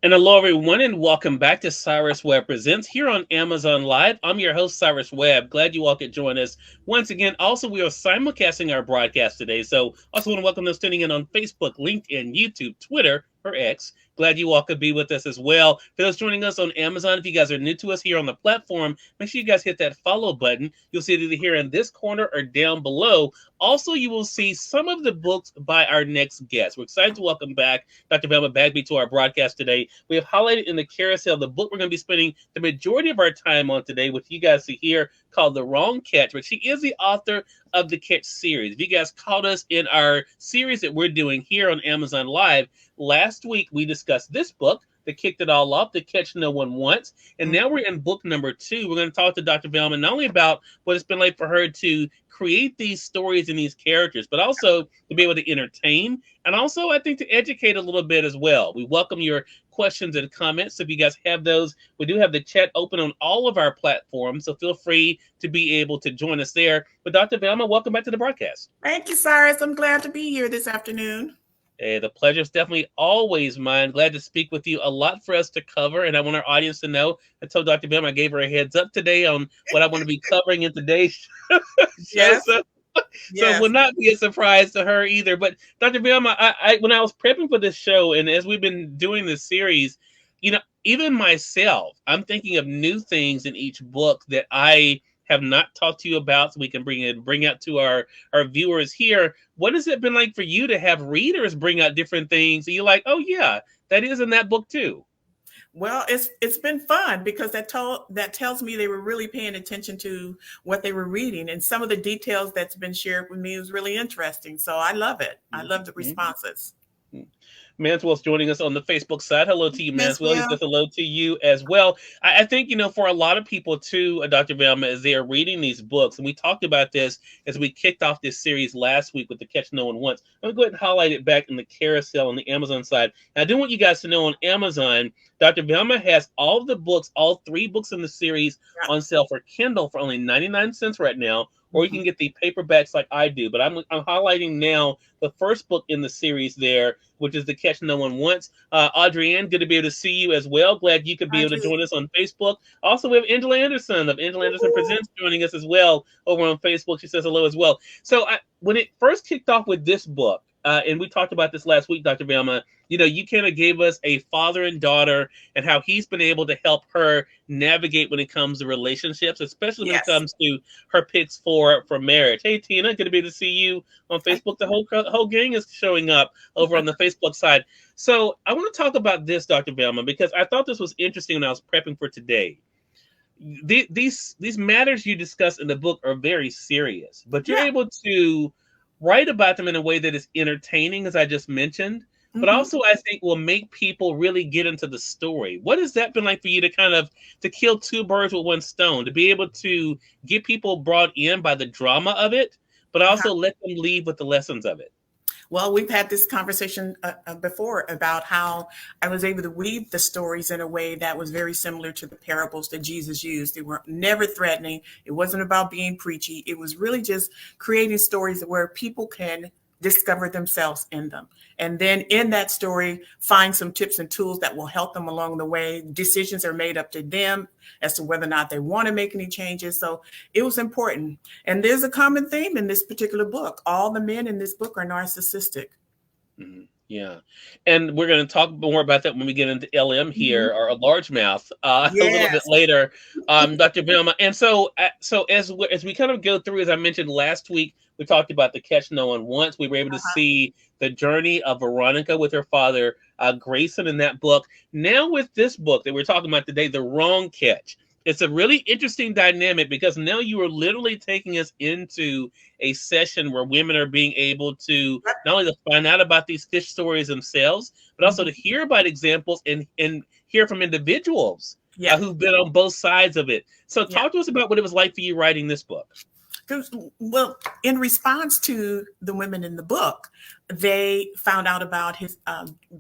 And hello, everyone, and welcome back to Cyrus Webb Presents here on Amazon Live. I'm your host, Cyrus Webb. Glad you all could join us once again. Also, we are simulcasting our broadcast today, so also want to welcome those tuning in on Facebook, LinkedIn, YouTube, Twitter, or X. Glad you all could be with us as well. For those joining us on Amazon, if you guys are new to us here on the platform, make sure you guys hit that follow button. You'll see it either here in this corner or down below. Also, you will see some of the books by our next guest. We're excited to welcome back Dr. Velma Bagby to our broadcast today. We have highlighted in the carousel the book we're going to be spending the majority of our time on today, which you guys see here, called The Wrong Catch. But she is the author of the Catch series. If you guys caught us in our series that we're doing here on Amazon Live, last week we discussed this book that kicked it all off, The Catch No One Wants. And now we're in book number 2. We're going to talk to Dr. Velma not only about what it's been like for her to create these stories and these characters, but also to be able to entertain and also, I think, to educate a little bit as well. We welcome your questions and comments. So if you guys have those, we do have the chat open on all of our platforms, so feel free to be able to join us there. But Dr. Velma, welcome back to the broadcast. Thank you, Cyrus. I'm glad to be here this afternoon. Hey, the pleasure is definitely always mine. Glad to speak with you. A lot for us to cover, and I want our audience to know. I told Dr. Velma I gave her a heads up today on what I want to be covering in today's show. Yes. So it will not be a surprise to her either. But Dr. Velma, I when I was prepping for this show, and as we've been doing this series, even myself, I'm thinking of new things in each book that I have not talked to you about, so we can bring out to our viewers here. What has it been like for you to have readers bring out different things and you're like, oh yeah, that is in that book too? Well, it's been fun because that tells me they were really paying attention to what they were reading, and some of the details that's been shared with me was really interesting. So I love it. I love the responses. Manswell's joining us on the Facebook side. Hello to you, Manswell. He Manswell. says hello to you as well. I think, for a lot of people too, Dr. Velma, as they are reading these books, and we talked about this as we kicked off this series last week with The Catch No One Wants. I'm going to go ahead and highlight it back in the carousel on the Amazon side. And I do want you guys to know on Amazon, Dr. Velma has all the books, all 3 books in the series on sale for Kindle for only 99 cents right now. Or you can get the paperbacks like I do. But I'm highlighting now the first book in the series there, which is The Catch No One Wants. Adrienne, good to be able to see you as well. Glad you could be able to join us on Facebook. Also, we have Angela Anderson of Angela Anderson Presents joining us as well over on Facebook. She says hello as well. So when it first kicked off with this book, and we talked about this last week, Dr. Velma, you kind of gave us a father and daughter and how he's been able to help her navigate when it comes to relationships, especially when it comes to her picks for marriage. Hey, Tina, good to be able to see you on Facebook. The whole gang is showing up over on the Facebook side. So I want to talk about this, Dr. Velma, because I thought this was interesting when I was prepping for today. These matters you discuss in the book are very serious, but you're able to write about them in a way that is entertaining, as I just mentioned, but also I think will make people really get into the story. What has that been like for you to kill 2 birds with 1 stone, to be able to get people brought in by the drama of it, but also let them leave with the lessons of it? Well, we've had this conversation before about how I was able to weave the stories in a way that was very similar to the parables that Jesus used. They were never threatening. It wasn't about being preachy. It was really just creating stories where people can discover themselves in them. And then in that story, find some tips and tools that will help them along the way. Decisions are made up to them as to whether or not they want to make any changes. So it was important. And there's a common theme in this particular book. All the men in this book are narcissistic. Mm-hmm. Yeah. And we're going to talk more about that when we get into LM here, or a largemouth, a little bit later, Dr. Velma. And so as we kind of go through, as I mentioned last week, we talked about The Catch No One Wants. We were able to see the journey of Veronica with her father, Grayson, in that book. Now with this book that we're talking about today, The Wrong Catch. It's a really interesting dynamic because now you are literally taking us into a session where women are being able to not only to find out about these fish stories themselves, but also to hear about examples and hear from individuals who've been on both sides of it. So talk to us about what it was like for you writing this book. Well, in response to the women in the book, they found out about his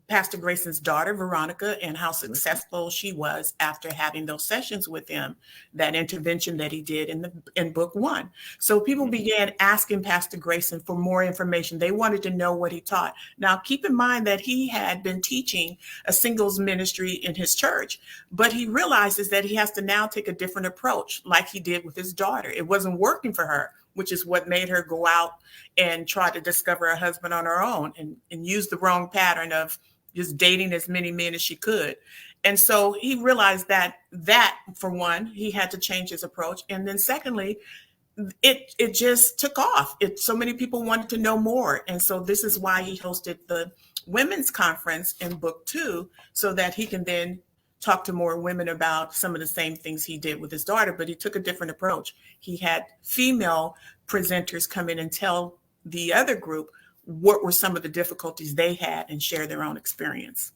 Pastor Grayson's daughter Veronica and how successful she was after having those sessions with him, that intervention that he did in book 1. So people began asking Pastor Grayson for more information. They wanted to know what he taught. Now keep in mind that he had been teaching a singles ministry in his church, but he realizes that he has to now take a different approach, like he did with his daughter. It wasn't working for her, which is what made her go out and try to discover a husband on her own and use the wrong pattern of just dating as many men as she could. And so he realized that for one, he had to change his approach. And then secondly, it just took off. So many people wanted to know more. And so this is why he hosted the women's conference in book 2, so that he can then talk to more women about some of the same things he did with his daughter, but he took a different approach. He had female presenters come in and tell the other group what were some of the difficulties they had and share their own experience.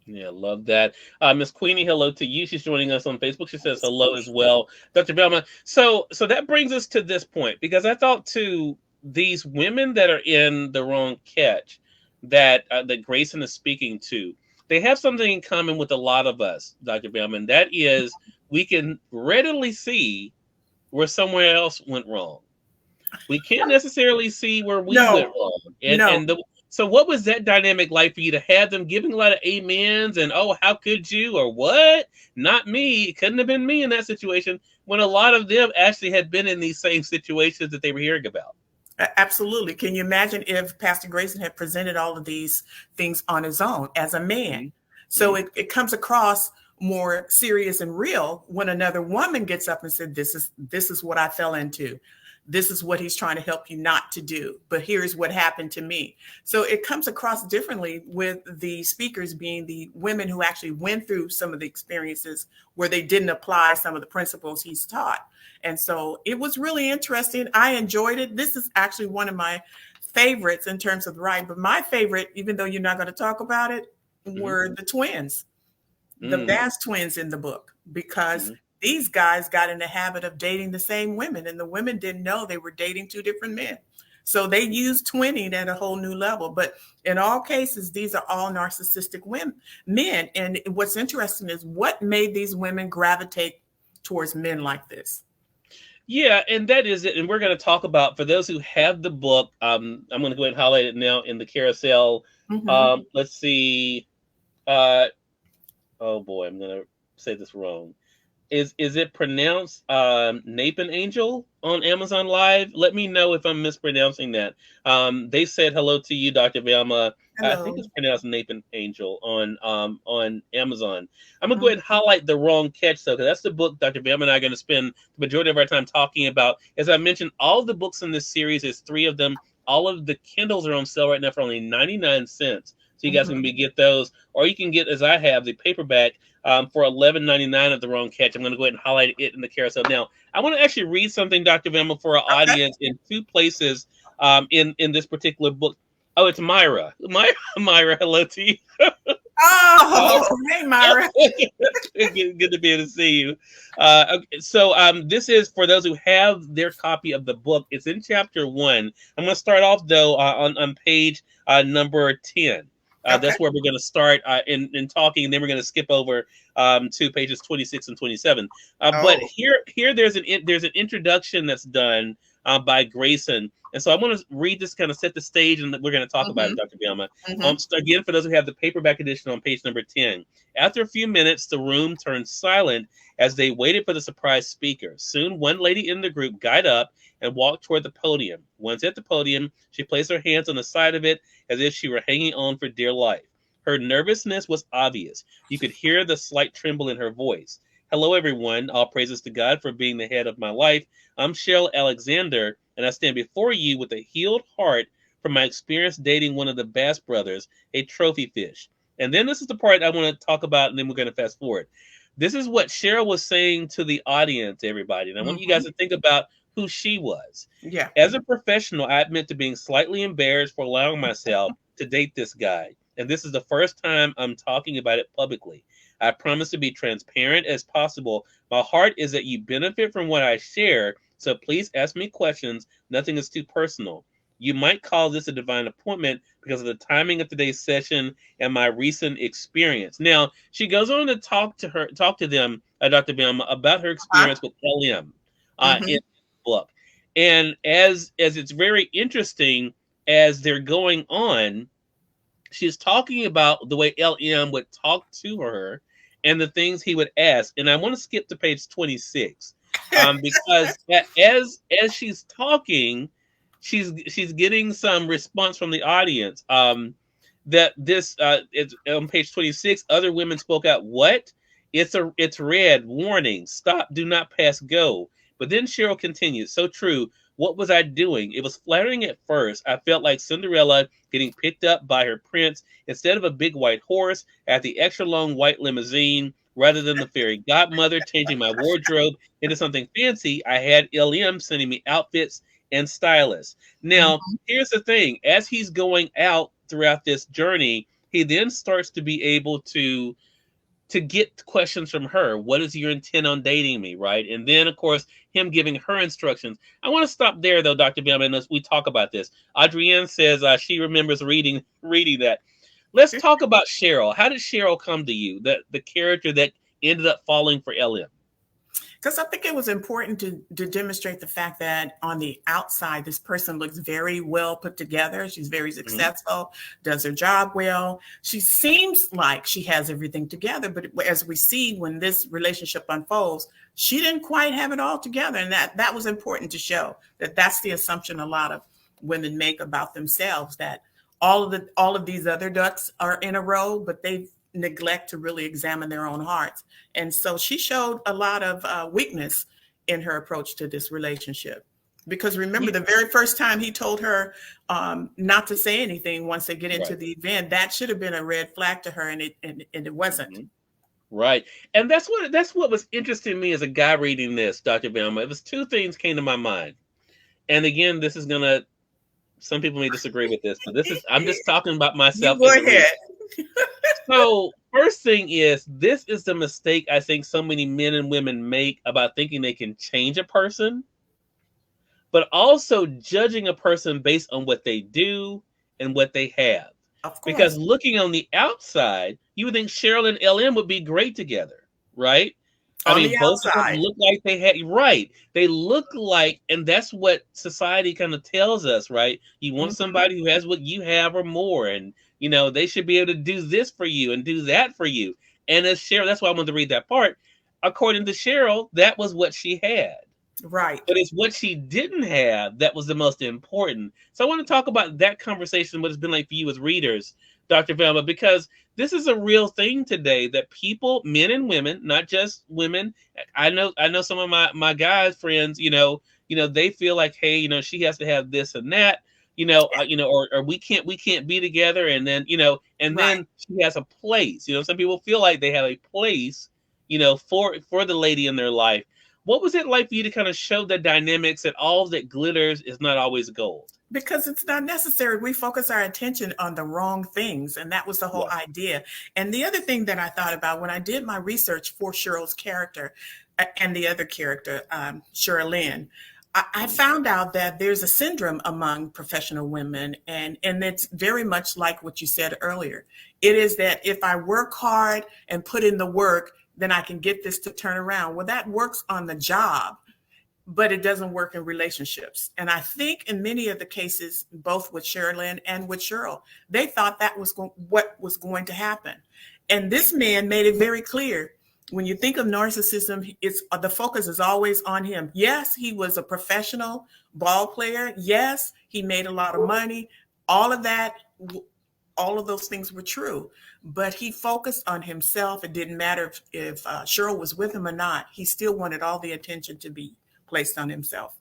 Yeah, love that. Miss Queenie, hello to you. She's joining us on Facebook. She says hello as well. Dr. Velma. So that brings us to this point, because I thought too, these women that are in the wrong catch that Grayson is speaking to, they have something in common with a lot of us, Dr. Velma, and that is we can readily see where somewhere else went wrong. We can't necessarily see where we went wrong. So what was that dynamic like for you to have them giving a lot of amens and, oh, how could you, or what? Not me. It couldn't have been me in that situation, when a lot of them actually had been in these same situations that they were hearing about. Absolutely. Can you imagine if Pastor Grayson had presented all of these things on his own as a man? Mm-hmm. So it comes across more serious and real when another woman gets up and said, this is what I fell into. This is what he's trying to help you not to do. But here's what happened to me. So it comes across differently with the speakers being the women who actually went through some of the experiences where they didn't apply some of the principles he's taught. And so it was really interesting. I enjoyed it. This is actually one of my favorites in terms of writing. But my favorite, even though you're not going to talk about it, were the twins, the Bass twins in the book, because these guys got in the habit of dating the same women, and the women didn't know they were dating 2 different men. So they used twinning at a whole new level. But in all cases, these are all narcissistic men. And what's interesting is what made these women gravitate towards men like this. Yeah, and that is it. And we're going to talk about, for those who have the book, I'm going to go ahead and highlight it now in the carousel. Let's see. Oh boy, I'm going to say this wrong. Is it pronounced Nathan Angel on Amazon Live? Let me know if I'm mispronouncing that. They said hello to you, Dr. Velma. Hello. I think it's pronounced Nathan Angel on Amazon. I'm gonna go ahead and highlight The Wrong Catch, though, because that's the book Dr. Velma and I are going to spend the majority of our time talking about. As I mentioned, all of the books in this series, there's 3 of them. All of the Kindles are on sale right now for only 99 cents. So you guys can get those, or you can get, as I have, the paperback for $11.99 of The Wrong Catch. I'm going to go ahead and highlight it in the carousel. Now, I want to actually read something, Dr. Velma, for our audience in 2 places in this particular book. Oh, it's Myra. Myra, hello to you. Hey, Myra. Good to be able to see you. Okay, so this is for those who have their copy of the book. It's in chapter 1. I'm going to start off, though, on page number 10. That's where we're going to start in talking, and then we're going to skip over to pages 26 and 27. But here there's an introduction that's done by Grayson, and so I want to read this, kind of set the stage, and we're going to talk about it, Dr. Velma. Again, for those who have the paperback edition, on page number 10. After a few minutes, the room turned silent as they waited for the surprise speaker. Soon, one lady in the group got up and walked toward the podium. Once at the podium, she placed her hands on the side of it as if she were hanging on for dear life. Her nervousness was obvious. You could hear the slight tremble in her voice. Hello, everyone. All praises to God for being the head of my life. I'm Cheryl Alexander, and I stand before you with a healed heart from my experience dating one of the Bass brothers, a trophy fish. And then this is the part I want to talk about, and then we're going to fast forward. This is what Cheryl was saying to the audience, everybody. And I want you guys to think about who she was. Yeah. As a professional, I admit to being slightly embarrassed for allowing myself to date this guy. And this is the first time I'm talking about it publicly. I promise to be transparent as possible. My heart is that you benefit from what I share, so please ask me questions. Nothing is too personal. You might call this a divine appointment because of the timing of today's session and my recent experience. Now, she goes on to talk to them, Dr. Velma, about her Uh-huh. experience with LM in Hmm. the book. And as it's very interesting as they're going on, she's talking about the way LM would talk to her and the things he would ask. And I want to skip to page 26 because as she's talking, she's getting some response from the audience. That this it's on page 26. Other women spoke out. What? It's red. Warning. Stop. Do not pass go. But then Cheryl continues. So true. What was I doing? It was flattering at first. I felt like Cinderella getting picked up by her prince. Instead of a big white horse, I had the extra long white limousine. Rather than the fairy godmother changing my wardrobe into something fancy, I had LM sending me outfits and stylists. Now, here's the thing. As he's going out throughout this journey, he then starts to be able to get questions from her. What is your intent on dating me, right? And then, of course, him giving her instructions. I want to stop there, though, Dr. Bellman, as we talk about this. Adrienne says she remembers reading that. Let's talk about Cheryl. How did Cheryl come to you, the character that ended up falling for LM? Because I think it was important to demonstrate the fact that on the outside, this person looks very well put together. She's very Mm-hmm. successful, does her job well. She seems like she has everything together. But as we see when this relationship unfolds, she didn't quite have it all together. And that was important to show that that's the assumption a lot of women make about themselves, that all of these other ducks are in a row, but they neglect to really examine their own hearts. And so she showed a lot of weakness in her approach to this relationship. Because remember, the very first time he told her not to say anything once they get into Right. the event, that should have been a red flag to her, and it wasn't. Mhm. Right. And that's what was interesting to me as a guy reading this, Dr. Velma. It was two things came to my mind. And again, this is gonna some people may disagree with this, but I'm just talking about You myself go as a reader. ahead. So first thing is this is the mistake I think so many men and women make about thinking they can change a person, but also judging a person based on what they do and what they have. Of Because course. looking on the outside, you would think Cheryl and LM would be great together, right? I On mean, the both of them outside. look like they had right. They look like, and that's what society kind of tells us, right? You want Mhm. somebody who has what you have or more, and they should be able to do this for you and do that for you. And as Cheryl, that's why I wanted to read that part. According to Cheryl, that was what she had. Right. But it's what she didn't have that was the most important. So I want to talk about that conversation, what it's been like for you as readers, Dr. Velma, because this is a real thing today that people, men and women, not just women. I know some of my guys friends, they feel like, hey, she has to have this and that, or we can't be together, and then and Right. then she has a place. Some people feel like they have a place, for the lady in their life. What was it like for you to kind of show the dynamics that all that glitters is not always gold? Because it's not necessary. We focus our attention on the wrong things. And that was the whole Yeah. idea. And the other thing that I thought about when I did my research for Cheryl's character and the other character, Sherilyn, I found out that there's a syndrome among professional women. And it's very much like what you said earlier. It is that if I work hard and put in the work, then I can get this to turn around. Well, that works on the job, but it doesn't work in relationships. And I think in many of the cases, both with Sherilyn and with Cheryl, they thought that was what was going to happen. And this man made it very clear. When you think of narcissism, it's the focus is always on him. Yes, he was a professional ball player. Yes, he made a lot of money. All of that, all of those things were true. But he focused on himself. It didn't matter if Cheryl was with him or not. He still wanted all the attention to be placed on himself.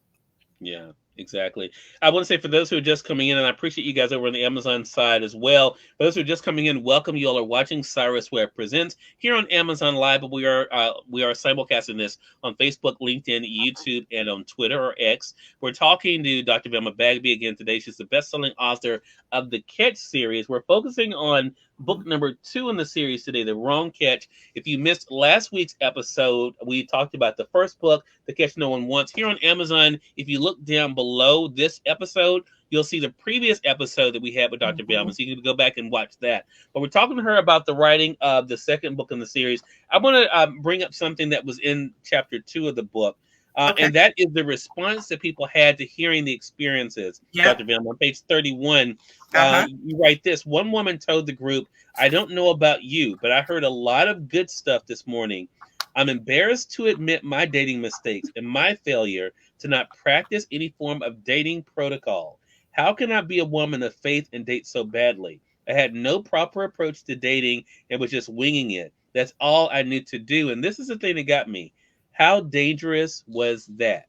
Yeah, exactly. I want to say for those who are just coming in, and I appreciate you guys over on the Amazon side as well. For those who are just coming in, welcome. You all are watching Cyrus Webb Presents here on Amazon Live, but we are simulcasting this on Facebook, LinkedIn, YouTube, and on Twitter or X. We're talking to Dr. Velma Bagby again today. She's the best-selling author of the Catch series. We're focusing on book number 2 in the series today, The Wrong Catch. If you missed last week's episode, we talked about the first book, The Catch No One Wants. Here on Amazon, if you look down below this episode, you'll see the previous episode that we had with Dr. Velma. So you can go back and watch that. But we're talking to her about the writing of the second book in the series. I want to bring up something that was in chapter 2 of the book. And that is the response that people had to hearing the experiences, Dr. Velma. On page 31, you write this. One woman told the group, "I don't know about you, but I heard a lot of good stuff this morning. I'm embarrassed to admit my dating mistakes and my failure to not practice any form of dating protocol. How can I be a woman of faith and date so badly? I had no proper approach to dating and was just winging it. That's all I knew to do." And this is the thing that got me. How dangerous was that?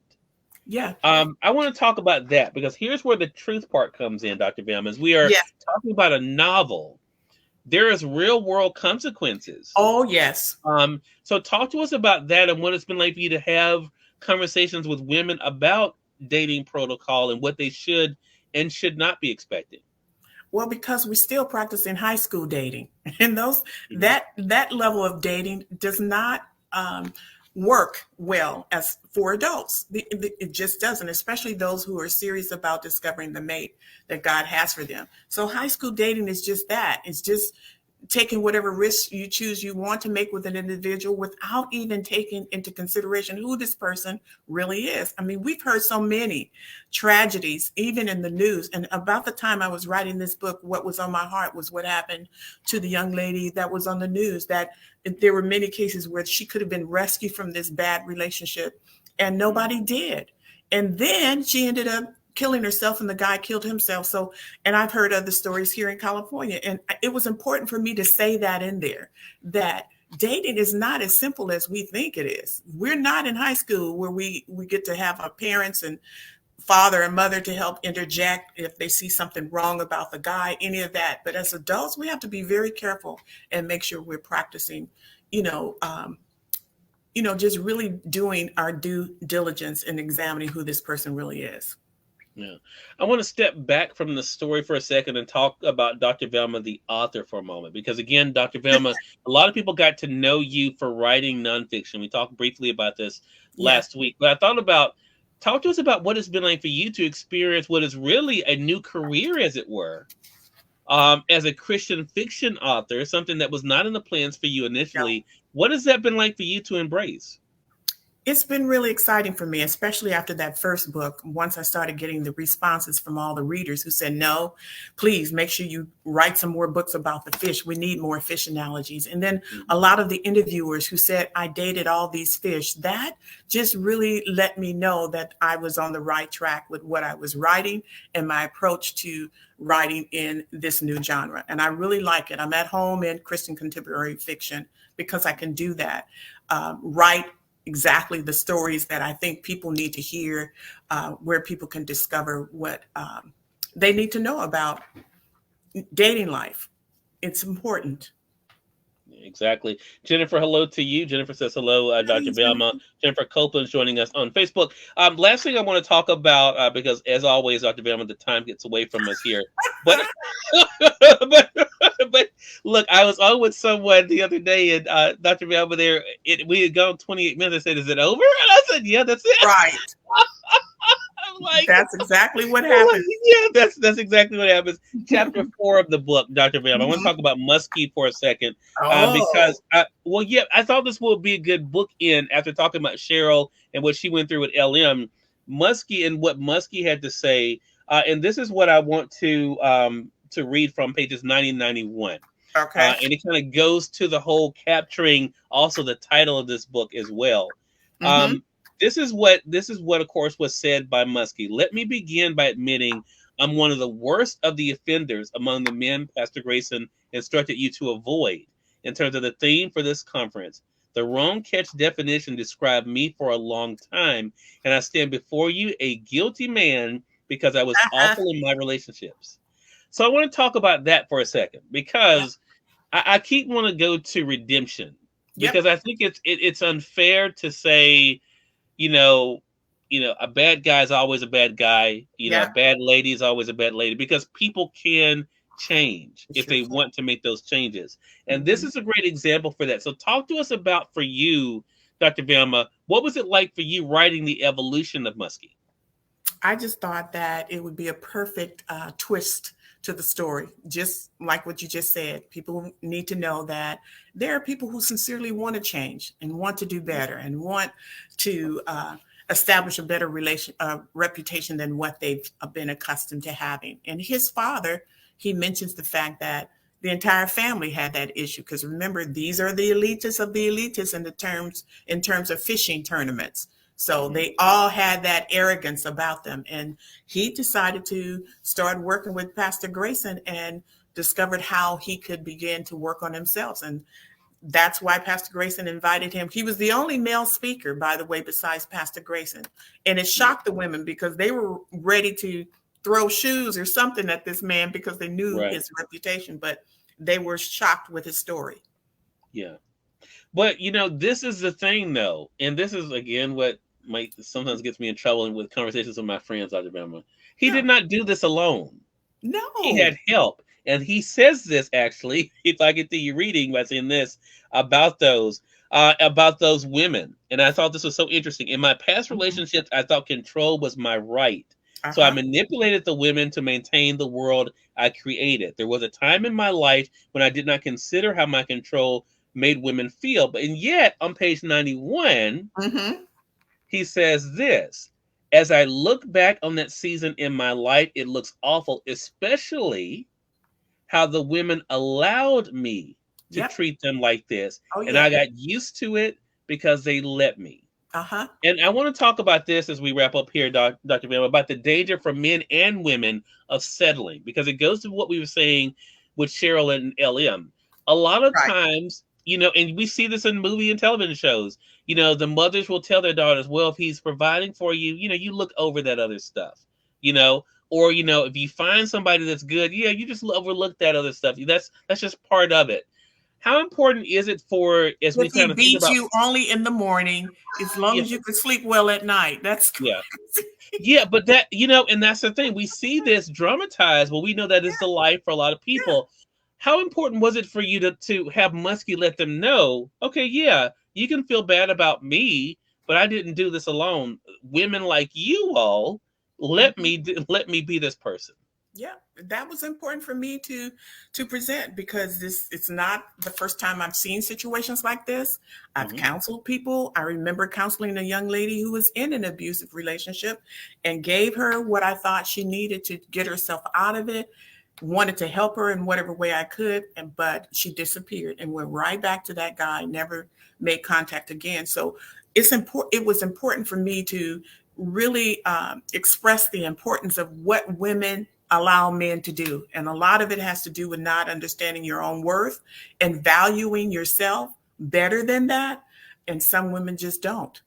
Yeah. I want to talk about that because here's where the truth part comes in, Dr. Velma. As we are talking about a novel, there is real world consequences. Oh, yes. So talk to us about that and what it's been like for you to have conversations with women about dating protocol and what they should and should not be expecting. Well, because we still practice in high school dating, and that level of dating does not work well as for adults. It just doesn't, especially those who are serious about discovering the mate that God has for them. So high school dating is just that. It's just taking whatever risks you choose you want to make with an individual without even taking into consideration who this person really is. I mean, we've heard so many tragedies, even in the news. And about the time I was writing this book, what was on my heart was what happened to the young lady that was on the news, that there were many cases where she could have been rescued from this bad relationship and nobody did. And then she ended up killing herself and the guy killed himself. So, and I've heard other stories here in California. And it was important for me to say that in there, that dating is not as simple as we think it is. We're not in high school where we get to have our parents and father and mother to help interject if they see something wrong about the guy, any of that. But as adults, we have to be very careful and make sure we're practicing, just really doing our due diligence and examining who this person really is. Yeah. I want to step back from the story for a second and talk about Dr. Velma, the author, for a moment. Because again, Dr. Velma, a lot of people got to know you for writing nonfiction. We talked briefly about this last week. But I thought talk to us about what it's been like for you to experience what is really a new career, as it were, as a Christian fiction author, something that was not in the plans for you initially. Yeah. What has that been like for you to embrace? It's been really exciting for me, especially after that first book. Once I started getting the responses from all the readers who said, no, please make sure you write some more books about the fish. We need more fish analogies. And then a lot of the interviewers who said, I dated all these fish, that just really let me know that I was on the right track with what I was writing and my approach to writing in this new genre. And I really like it. I'm at home in Christian contemporary fiction because I can do that. Write exactly the stories that I think people need to hear, where people can discover what they need to know about dating life. It's important. Exactly. Jennifer, hello to you. Jennifer says hello, Dr. Velma. Jennifer Copeland joining us on Facebook. Last thing I want to talk about, because as always, Dr. Velma, the time gets away from us here. But but look, I was on with someone the other day, and Dr. Velma there, we had gone 28 minutes. I said, is it over? And I said, yeah, that's it. Right. Like, that's exactly what happens. Yeah, that's exactly what happens. Chapter 4 of the book, Dr. Velma. I want to talk about Muskie for a second, because I thought this would be a good bookend after talking about Cheryl and what she went through with LM. Muskie and what Muskie had to say, and this is what I want to read from pages 90 and 91. Okay, and it kind of goes to the whole capturing also the title of this book as well. This is what, of course, was said by Muskie. Let me begin by admitting I'm one of the worst of the offenders among the men Pastor Grayson instructed you to avoid in terms of the theme for this conference. The wrong catch definition described me for a long time, and I stand before you a guilty man because I was awful in my relationships. So I want to talk about that for a second, because I keep wanting to go to redemption, because I think it's unfair to say, a bad guy is always a bad guy. A bad lady is always a bad lady, because people can change It if sure they can. want to make those changes. And this Mhm. is a great example for that. So talk to us about, for you, Dr. Velma, what was it like for you writing the evolution of Muskie? I just thought that it would be a perfect twist to the story, just like what you just said. People need to know that there are people who sincerely want to change and want to do better and want to establish a better reputation than what they've been accustomed to having. And his father, he mentions the fact that the entire family had that issue because remember, these are the elitists of the elitists in terms of fishing tournaments. So Mm-hmm. they all had that arrogance about them. And he decided to start working with Pastor Grayson and discovered how he could begin to work on himself. And that's why Pastor Grayson invited him. He was the only male speaker, by the way, besides Pastor Grayson. And it Yeah. shocked the women because they were ready to throw shoes or something at this man because they knew Right. his reputation, but they were shocked with his story. Yeah. But this is the thing, though, and this is again what might sometimes gets me in trouble with conversations with my friends, Dr. Bama. He Yeah. did not do this alone. He No. had help, and he says this actually. If I get to you reading by saying this about those women, and I thought this was so interesting. In my past Mhm. relationships, I thought control was my right, so I Uh-huh. manipulated the women to maintain the world I created. There was a time in my life when I did not consider how my control made women feel. But and yet on page 91, Hmm. he says this: as I look back on that season in my life, it looks awful, especially how the women allowed me to Yep. treat them like this. Oh, And I yeah. got used to it because they let me. Uh-huh. And I want to talk about this as we wrap up here, Dr. Bam, about the danger for men and women of settling, because it goes to what we were saying with Cheryl and LM. A lot of Right. times, and we see this in movie and television shows, the mothers will tell their daughters, well, if he's providing for you, you look over that other stuff, you know, or, if you find somebody that's good, yeah, you just overlook that other stuff. That's just part of it. How important is it for, as we If he kind of think beats about, you only in the morning, as long yeah, as you can sleep well at night, that's yeah. crazy. Yeah, but and that's the thing. We see this dramatized, but we know that is the life for a lot of Yeah. people. How important was it for you to have Muskie let them know, okay, yeah, you can feel bad about me, but I didn't do this alone. Women like you all Mhm. let me be this person. Yeah, that was important for me to present because this it's not the first time I've seen situations like this. I've Hmm. counseled people. I remember counseling a young lady who was in an abusive relationship and gave her what I thought she needed to get herself out of it. Wanted to help her in whatever way I could, but she disappeared and went right back to that guy. Never made contact again. So it's important. It was important for me to really express the importance of what women allow men to do. And a lot of it has to do with not understanding your own worth and valuing yourself better than that. And some women just don't.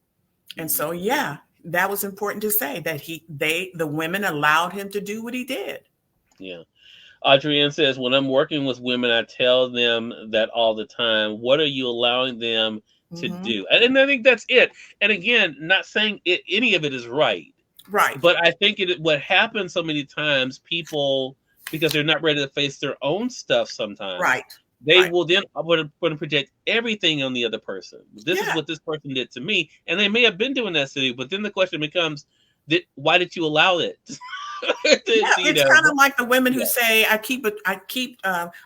And Hmm. so, yeah, that was important to say that the women allowed him to do what he did. Yeah. Adrienne says, when I'm working with women, I tell them that all the time. What are you allowing them to Hmm. do? And I think that's it. And again, not saying any of it is right, Right, but I think what happens so many times, people, because they're not ready to face their own stuff sometimes, right, they right. will then want to project everything on the other person. This is Yeah. what this person did to me. And they may have been doing that to you, but then the question becomes, why did you allow it? Yeah, it's kind of like the women who Yeah, say, I keep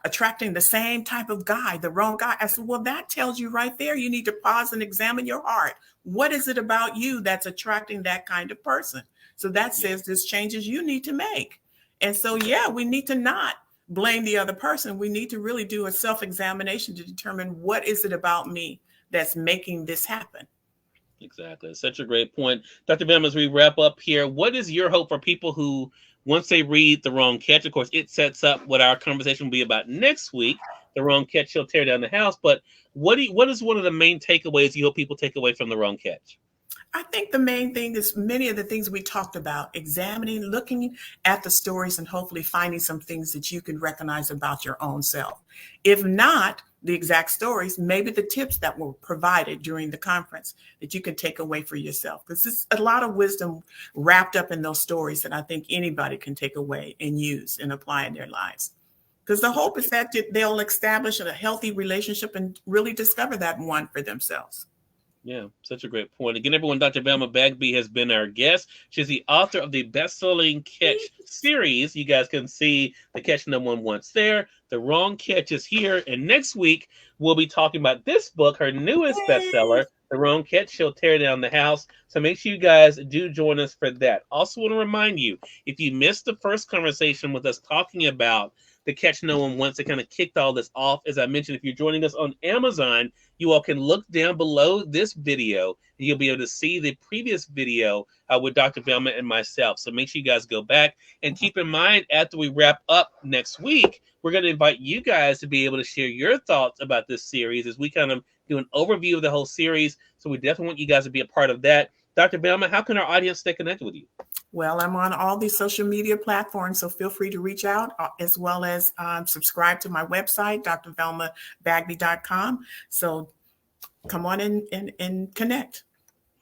attracting the same type of guy, the wrong guy." I said, "Well, that tells you right there. You need to pause and examine your heart. What is it about you that's attracting that kind of person?" So that yeah, says there's changes you need to make. And so, yeah, exactly. we need to not blame the other person. We need to really do a self-examination to determine what is it about me that's making this happen. Exactly. It's such a great point. Dr. Bam, as we wrap up here, what is your hope for people who, once they read The Wrong Catch, of course, it sets up what our conversation will be about next week. The Wrong Catch, She'll Tear Down the House. But what is one of the main takeaways you hope people take away from The Wrong Catch? I think the main thing is many of the things we talked about, examining, looking at the stories, and hopefully finding some things that you can recognize about your own self. If not the exact stories, maybe the tips that were provided during the conference that you can take away for yourself. Because there's a lot of wisdom wrapped up in those stories that I think anybody can take away and use and apply in their lives. Because the hope is that they'll establish a healthy relationship and really discover that one for themselves. Yeah, such a great point. Again, everyone, Dr. Velma Bagby has been our guest. She's the author of the best-selling Catch series. You guys can see the Catch No One Wants there. The Wrong Catch is here. And next week, we'll be talking about this book, her newest bestseller, The Wrong Catch. She'll tear down the house. So make sure you guys do join us for that. Also want to remind you, if you missed the first conversation with us talking about the Catch No One Wants, that kind of kicked all this off, as I mentioned, if you're joining us on Amazon, you all can look down below this video and you'll be able to see the previous video with Dr. Velma and myself. So make sure you guys go back, and keep in mind, after we wrap up next week, we're going to invite you guys to be able to share your thoughts about this series as we kind of do an overview of the whole series. So we definitely want you guys to be a part of that. Dr. Velma, how can our audience stay connected with you? Well, I'm on all these social media platforms, so feel free to reach out, as well as subscribe to my website, drvelmabagby.com. So come on in and connect.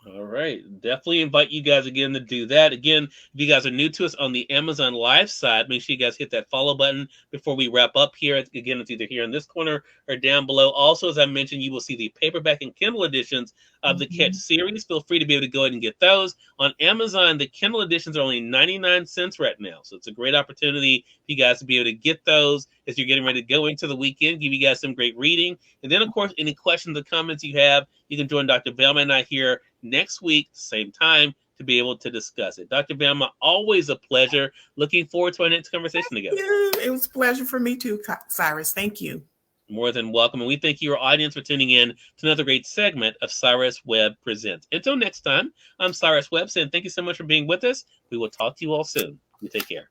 All right. Definitely invite you guys again to do that. Again, if you guys are new to us on the Amazon Live side, make sure you guys hit that follow button before we wrap up here. Again, it's either here in this corner or down below. Also, as I mentioned, you will see the paperback and Kindle editions of the Catch series. Feel free to be able to go ahead and get those. On Amazon, the Kindle editions are only 99 cents right now. So it's a great opportunity for you guys to be able to get those as you're getting ready to go into the weekend, give you guys some great reading. And then, of course, any questions or comments you have, you can join Dr. Velma and I here next week, same time, to be able to discuss it. Dr. Velma, always a pleasure. Looking forward to our next conversation together. It was a pleasure for me too, Cyrus. Thank you. More than welcome. And we thank you, our audience, for tuning in to another great segment of Cyrus Webb Presents. Until next time, I'm Cyrus Webb saying thank you so much for being with us. We will talk to you all soon. You take care.